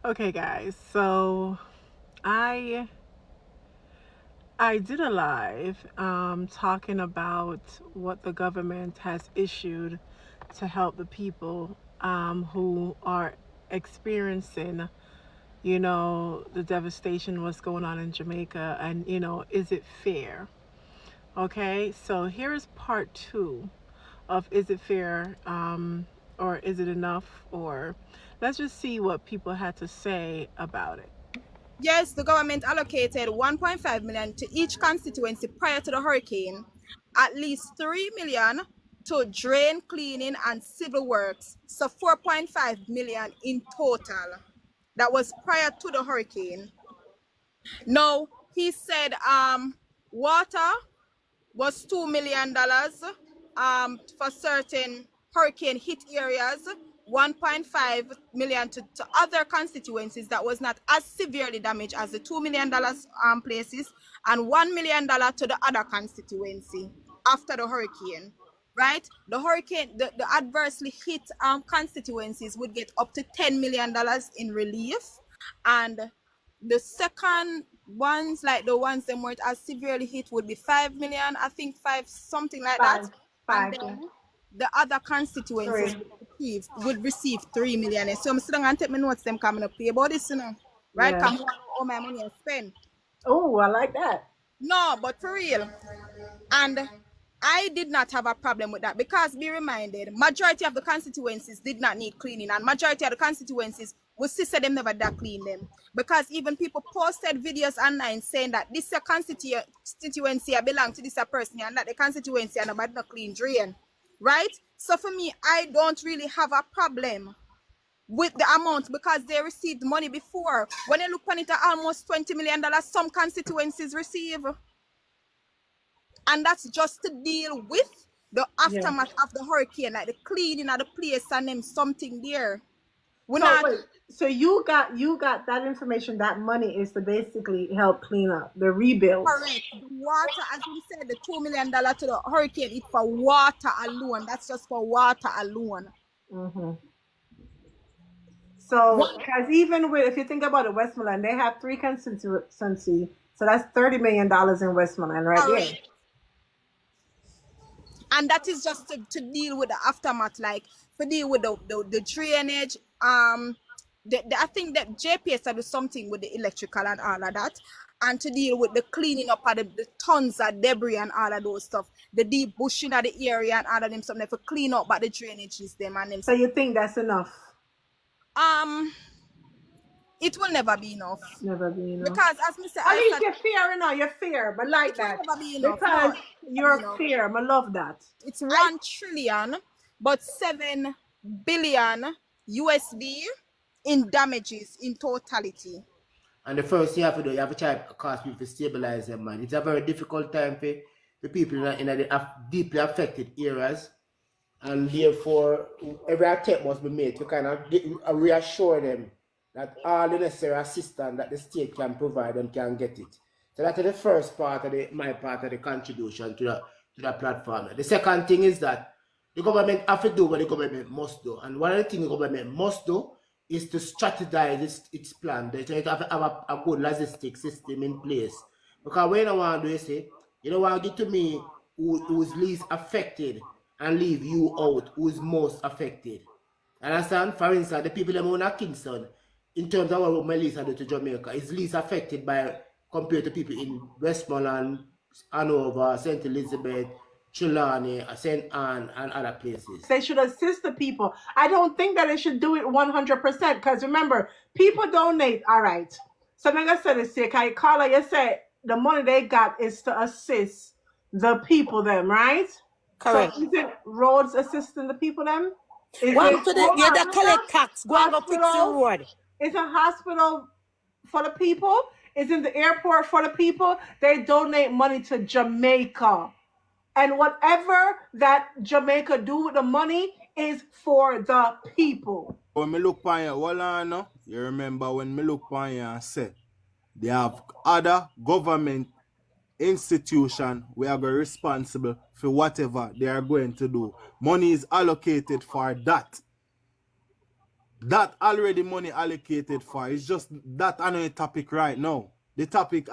Okay, guys. So I I did a live talking about what the government has issued to help the people who are experiencing, the devastation, what's going on in Jamaica, and is it fair? Okay, so here is part two of is it fair, or is it enough, or let's just see what people had to say about it. Yes, the government allocated 1.5 million to each constituency prior to the hurricane, at least 3 million to drain cleaning and civil works, so 4.5 million in total. That was prior to the hurricane. Now, he said water was $2 million for certain hurricane hit areas, 1.5 million to other constituencies that was not as severely damaged as the $2 million places, and $1 million to the other constituency after the hurricane. Right, the hurricane, the adversely hit constituencies would get up to $10 million in relief, and the second ones, like the ones that weren't as severely hit, would be 5 million, I think, five, something like that. Five, And five, yeah. then the other constituencies Three. would receive 3 million. And so I'm still gonna take my notes them coming up here about this, right? Yeah. Come on, all my money I spend. Oh, I like that. No, but for real. And I did not have a problem with that, because be reminded, majority of the constituencies did not need cleaning, and majority of the constituencies would still say them never that clean them, because even people posted videos online saying that this a constituency I belong to this a person, and that the constituency and about not clean drain, right? So for me, I don't really have a problem with the amount, because they received money before. When you look on it, almost $20 million some constituencies receive, and that's just to deal with the Yeah. aftermath of the hurricane, like the cleaning of the place and them something there. We're So not wait, so you got that information. That money is to basically help clean up the rebuild. correct. The water, as we said, the $2 million to the hurricane, it's for water alone. That's just for water alone. Hmm. So, One, because even with, if you think about it, Westmoreland, they have three constituency, so that's $30 million in Westmoreland right there. correct. And that is just to deal with the aftermath, like to deal with the drainage. I think that JPS had do something with the electrical and all of that, and to deal with the cleaning up of the tons of debris and all of those stuff, the deep bushing of the area and all of them something for clean up but the drainages them and them So stuff. you think that's enough? Um, it will never be enough, Never be enough. because as Mr. At I least said, you're fair, you're fair, but it like will that never be enough. No, because it will never be you're enough. fair. I love that. It's 1 trillion, but 7 billion USD in damages in totality. And the first thing you have to do, you have to try to cause people to stabilize them, man. It's a very difficult time for the people in the deeply affected areas. And therefore, every attempt must be made to kind of reassure them that all the necessary assistance that the state can provide them can get it. So that is the first part of my part of the contribution to the platform. The second thing is that the government have to do what the government must do. And one of the things the government must do is to strategize its plan. They have to have a good logistics system in place. Because when I want to do is say, you don't want to get to me who's least affected and leave you out who's most affected. Understand? For instance, the people in Kingston, in terms of what my least do to Jamaica, is least affected by compared to people in Westmoreland, Hanover, St. Elizabeth, Trelawney, St. Anne, and other places. They should assist the people. I don't think that they should do it 100% because remember, people donate. All right. So like I said, it's here. Carla, you said the money they got is to assist the people, them, right? So Correct. is it roads assisting the people, them? Is One it to the hold yeah, on, the hold on. collect tax. Go and go fix the Hospitals? road. Is a hospital for the people? Is in the airport for the people? They donate money to Jamaica. And whatever that Jamaica do with the money is for the people. When me look on you, hold on now. You remember when me look on you and say, they have other government institution we are going responsible for whatever they are going to do. Money is allocated for that. that already money allocated for. It's just that another topic right now. The topic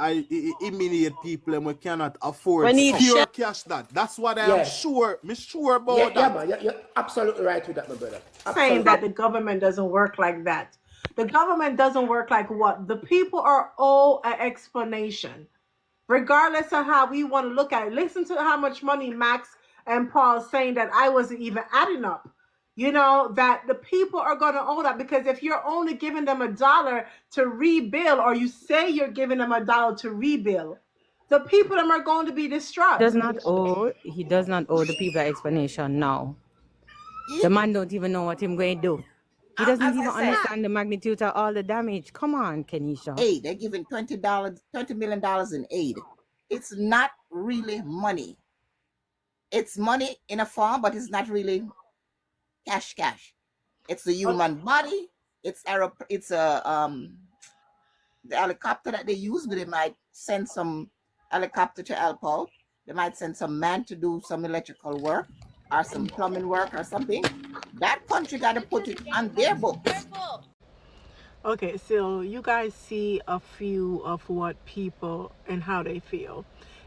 immediate people and we cannot afford We need pure shell. cash that. That's what I am Yeah. sure. Me sure Yeah, about yeah, that. man. You're absolutely right with that, my brother. Saying Absolutely. that the government doesn't work like that. The government doesn't work like what? The people are owed an explanation, regardless of how we want to look at it. Listen to how much money Max and Paul saying that I wasn't even adding up. You know, that the people are going to owe that, because if you're only giving them $1 to rebuild, or you say you're giving them $1 to rebuild, the people them are going to be distraught. He does not owe the people explanation now. The man don't even know what him going to do. He doesn't As even I said, understand the magnitude of all the damage. Come on, Kenisha. aid. They're giving $20 million in aid. It's not really money. It's money in a form, but it's not really cash. It's the human body. It's the helicopter that they use, but they might send some helicopter to help out. They might send some man to do some electrical work or some plumbing work or something. That country got to put it on their books. Okay, so you guys see a few of what people and how they feel.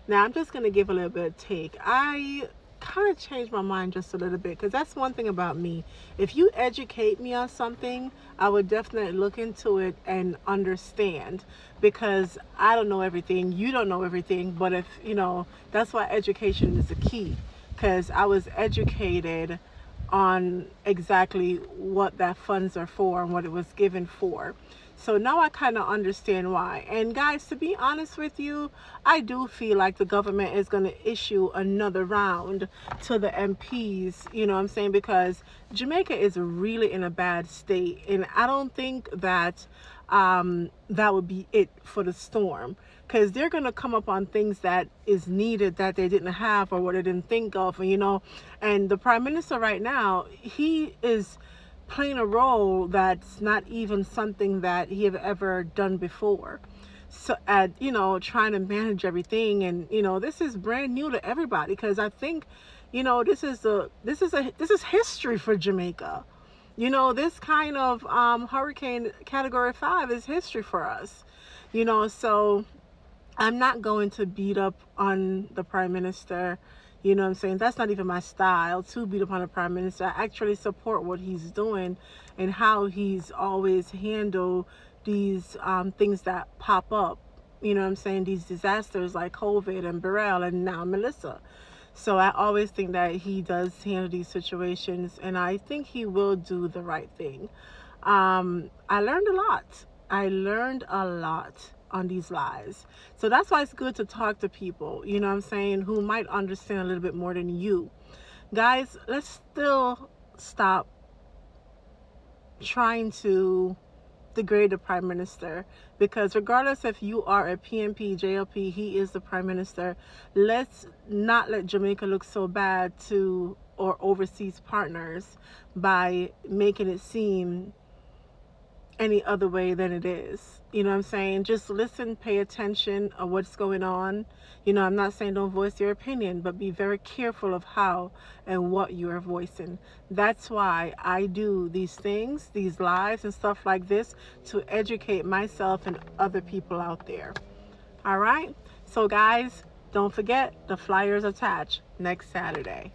Now, I'm just going to give a little bit of take. I kind of changed my mind just a little bit, because that's one thing about me. If you educate me on something, I would definitely look into it and understand, because I don't know everything. You don't know everything. But if, that's why education is the key, because I was educated on exactly what that funds are for and what it was given for. So now I kind of understand why. And guys, to be honest with you, I do feel like the government is going to issue another round to the MPs, you know what I'm saying? Because Jamaica is really in a bad state. And I don't think that that would be it for the storm, because they're going to come up on things that is needed that they didn't have or what they didn't think of, and the prime minister right now, he is playing a role that's not even something that he have ever done before. So at trying to manage everything, and this is brand new to everybody, because I think this is history for Jamaica. This kind of hurricane category 5 is history for us. So I'm not going to beat up on the prime minister. You know what I'm saying? That's not even my style, to beat up on the prime minister. I actually support what he's doing and how he's always handled these things that pop up. You know what I'm saying? These disasters like COVID and Burrell and now Melissa. So I always think that he does handle these situations, and I think he will do the right thing. I learned a lot. On these lives. So that's why it's good to talk to people, you know what I'm saying, who might understand a little bit more than you. Guys, let's still stop trying to degrade the prime minister, because regardless if you are a PNP, JLP, he is the prime minister. Let's not let Jamaica look so bad to our overseas partners by making it seem any other way than it is. You know what I'm saying? Just listen, pay attention of what's going on. I'm not saying don't voice your opinion, but be very careful of how and what you are voicing. That's why I do these things, these lives and stuff like this, to educate myself and other people out there. All right? So guys, don't forget, the flyers attached next Saturday.